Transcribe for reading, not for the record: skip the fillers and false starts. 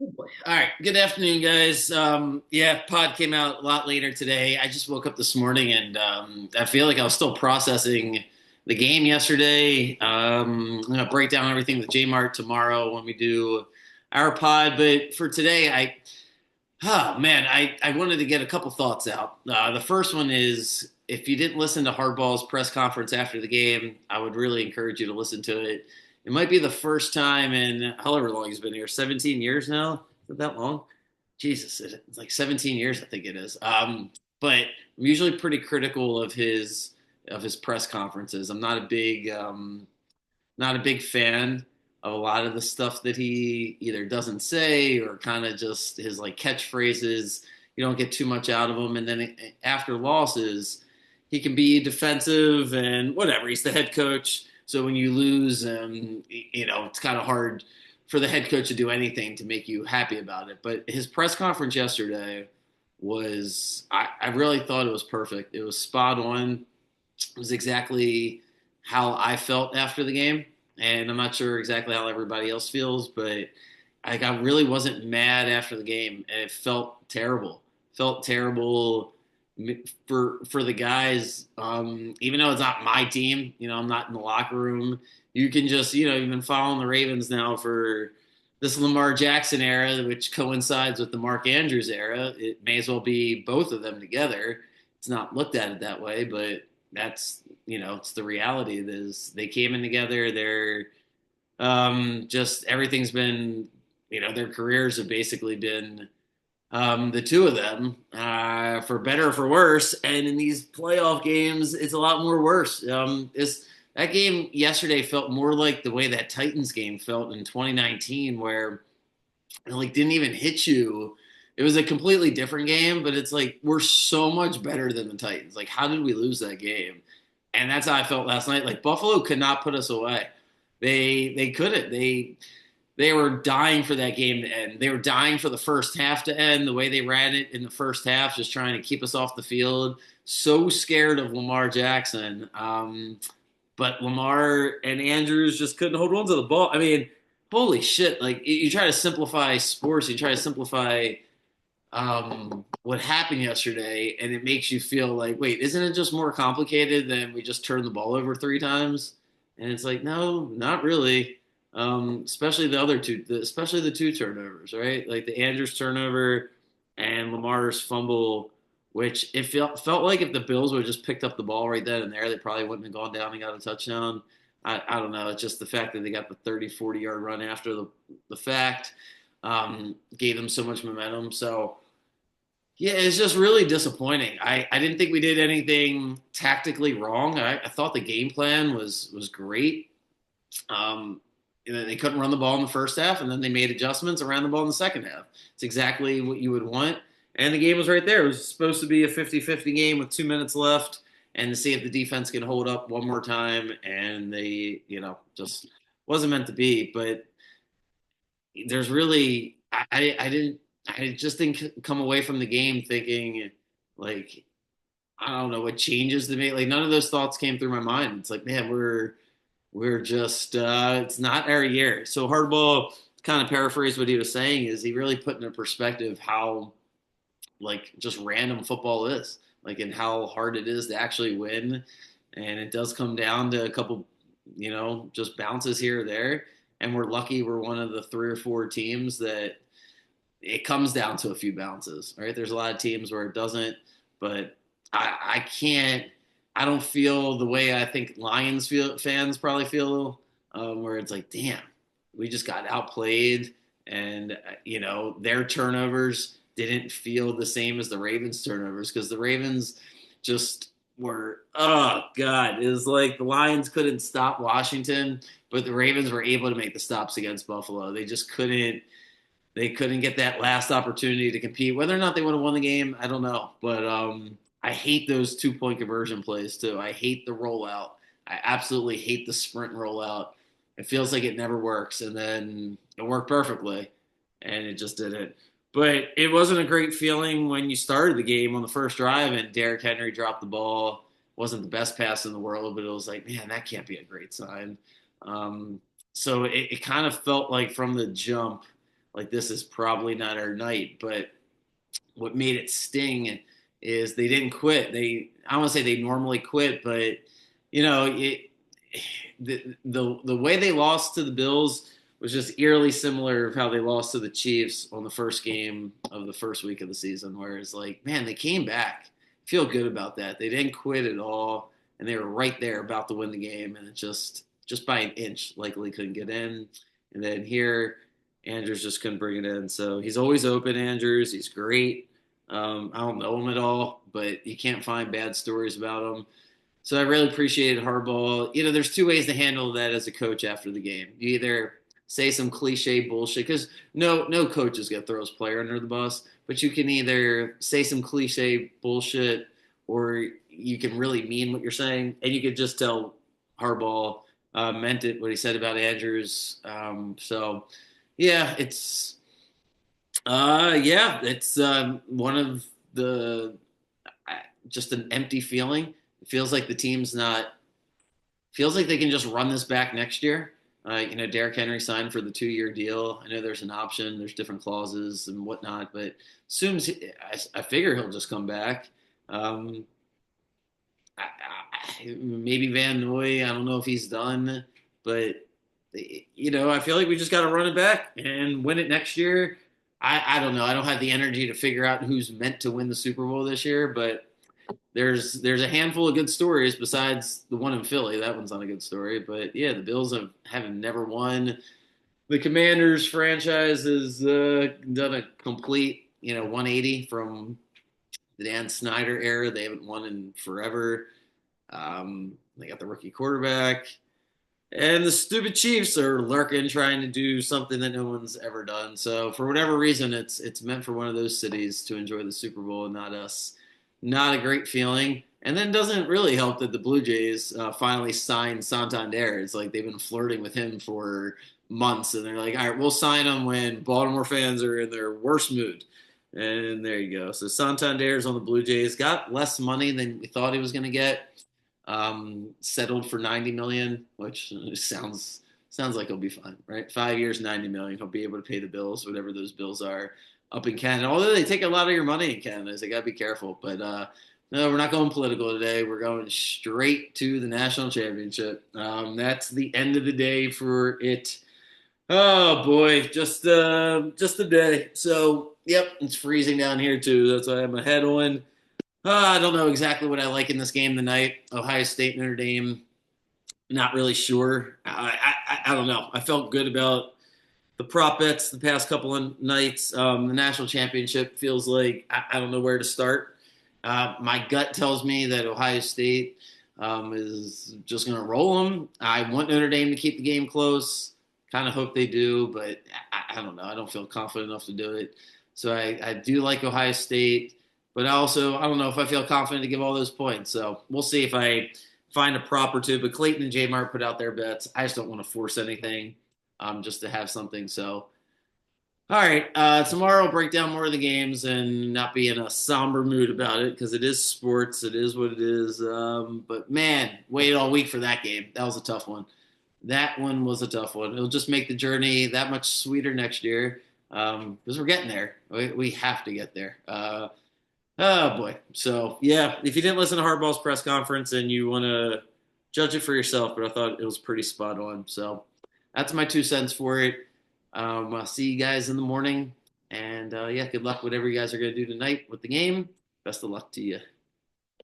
Oh boy. All right. Good afternoon, guys. Yeah, pod came out a lot later today. I just woke up this morning and I feel like I was still processing the game yesterday. I'm gonna break down everything with J Mart tomorrow when we do our pod. But for today, oh man, I wanted to get a couple thoughts out. The first one is if you didn't listen to Hardball's press conference after the game, I would really encourage you to listen to it. It might be the first time in however long he's been here, 17 years now. Is it that long? Jesus, it's like 17 years, I think it is. But I'm usually pretty critical of his press conferences. I'm not a big fan of a lot of the stuff that he either doesn't say or kind of just his like catchphrases. You don't get too much out of him, and then after losses, he can be defensive and whatever. He's the head coach, so when you lose, it's kind of hard for the head coach to do anything to make you happy about it. But his press conference yesterday I really thought it was perfect. It was spot on. It was exactly how I felt after the game, and I'm not sure exactly how everybody else feels, but I really wasn't mad after the game, and it felt terrible. Felt terrible for the guys. Even though it's not my team, I'm not in the locker room. You can just, you've been following the Ravens now for this Lamar Jackson era, which coincides with the Mark Andrews era. It may as well be both of them together. It's not looked at it that way, but that's it's the reality. It is they came in together. They're just everything's been their careers have basically been the two of them for better or for worse. And in these playoff games, it's a lot more worse. That game yesterday felt more like the way that Titans game felt in 2019, where it like didn't even hit you. It was a completely different game, but it's like we're so much better than the Titans. Like, how did we lose that game? And that's how I felt last night. Like Buffalo could not put us away. They couldn't. They were dying for that game to end. They were dying for the first half to end. The way they ran it in the first half, just trying to keep us off the field. So scared of Lamar Jackson. But Lamar and Andrews just couldn't hold on to the ball. I mean, holy shit! Like you try to simplify sports, you try to simplify what happened yesterday, and it makes you feel like, wait, isn't it just more complicated than we just turned the ball over three times? And it's like, no, not really. Especially the other two, especially the two turnovers, right? Like the Andrews turnover and Lamar's fumble, which it felt like if the Bills would have just picked up the ball right then and there, they probably wouldn't have gone down and got a touchdown. I don't know. It's just the fact that they got the 30, 40-yard run after the fact gave them so much momentum. So, yeah, it's just really disappointing. I didn't think we did anything tactically wrong. I thought the game plan was great. Um, they couldn't run the ball in the first half, and then they made adjustments around the ball in the second half. It's exactly what you would want. And the game was right there. It was supposed to be a 50-50 game with 2 minutes left, and to see if the defense can hold up one more time. And they, just wasn't meant to be. But there's really, I didn't, I just didn't come away from the game thinking, like, I don't know what changes to make. Like, none of those thoughts came through my mind. It's like, man, we're just it's not our year. So Harbaugh kind of paraphrased what he was saying is he really put into perspective how like just random football is, like and how hard it is to actually win. And it does come down to a couple, just bounces here or there. And we're lucky we're one of the three or four teams that it comes down to a few bounces, right? There's a lot of teams where it doesn't, but I can't. I don't feel the way I think fans probably feel, where it's like, damn, we just got outplayed, and their turnovers didn't feel the same as the Ravens' turnovers because the Ravens just were, oh god, it was like the Lions couldn't stop Washington, but the Ravens were able to make the stops against Buffalo. They just couldn't. They couldn't get that last opportunity to compete. Whether or not they would have won the game, I don't know. But I hate those 2 point conversion plays too. I hate the rollout. I absolutely hate the sprint rollout. It feels like it never works, and then it worked perfectly, and it just didn't. But it wasn't a great feeling when you started the game on the first drive and Derrick Henry dropped the ball. Wasn't the best pass in the world, but it was like, man, that can't be a great sign. So it kind of felt like from the jump like this is probably not our night. But what made it sting is they didn't quit. I don't want to say they normally quit, but it, the way they lost to the Bills was just eerily similar of how they lost to the Chiefs on the first game of the first week of the season. Whereas, like, man, they came back. Feel good about that. They didn't quit at all, and they were right there about to win the game, and it just by an inch, likely couldn't get in. And then here, Andrews just couldn't bring it in. So he's always open, Andrews. He's great. I don't know him at all, but you can't find bad stories about him. So I really appreciated Harbaugh. There's two ways to handle that as a coach after the game. You either say some cliche bullshit because no coach is gonna throw his player under the bus, but you can either say some cliche bullshit or you can really mean what you're saying, and you could just tell Harbaugh meant it what he said about Andrews. So yeah, it's one of the just an empty feeling. It feels like the team's not. Feels like they can just run this back next year. Derrick Henry signed for the 2-year deal. I know there's an option. There's different clauses and whatnot, but assumes I figure he'll just come back. Um, Maybe Van Noy. I don't know if he's done, but I feel like we just got to run it back and win it next year. I don't know. I don't have the energy to figure out who's meant to win the Super Bowl this year, but there's a handful of good stories besides the one in Philly. That one's not a good story, but yeah, the Bills have never won. The Commanders franchise has done a complete 180 from the Dan Snyder era. They haven't won in forever. They got the rookie quarterback. And the stupid Chiefs are lurking, trying to do something that no one's ever done. So for whatever reason, it's meant for one of those cities to enjoy the Super Bowl and not us. Not a great feeling. And then doesn't really help that the Blue Jays finally signed Santander. It's like they've been flirting with him for months, and they're like, all right, we'll sign him when Baltimore fans are in their worst mood. And there you go. So Santander's on the Blue Jays. Got less money than we thought he was going to get. Settled for 90 million, which sounds like he'll be fine, right? 5 years, 90 million. He'll be able to pay the bills, whatever those bills are up in Canada. Although they take a lot of your money in Canada, so you gotta be careful. But no, we're not going political today. We're going straight to the national championship. That's the end of the day for it. Oh boy, just a day. So yep, it's freezing down here too. That's why I have my head on. I don't know exactly what I like in this game tonight. Ohio State, Notre Dame. Not really sure. I don't know. I felt good about the prop bets the past couple of nights. The national championship feels like I don't know where to start. My gut tells me that Ohio State is just going to roll them. I want Notre Dame to keep the game close. Kind of hope they do, but I don't know. I don't feel confident enough to do it. So I do like Ohio State, but I don't know if I feel confident to give all those points. So we'll see if I find a prop or two. But Clayton and J Mart put out their bets. I just don't want to force anything just to have something. So, all right. Tomorrow I'll break down more of the games and not be in a somber mood about it because it is sports. It is what it is. But man, waited all week for that game. That was a tough one. That one was a tough one. It'll just make the journey that much sweeter next year because we're getting there. We have to get there. Oh boy. So yeah, if you didn't listen to Harbaugh's press conference and you want to judge it for yourself, but I thought it was pretty spot on. So that's my 2 cents for it. I'll see you guys in the morning, and yeah, good luck whatever you guys are going to do tonight with the game. Best of luck to you.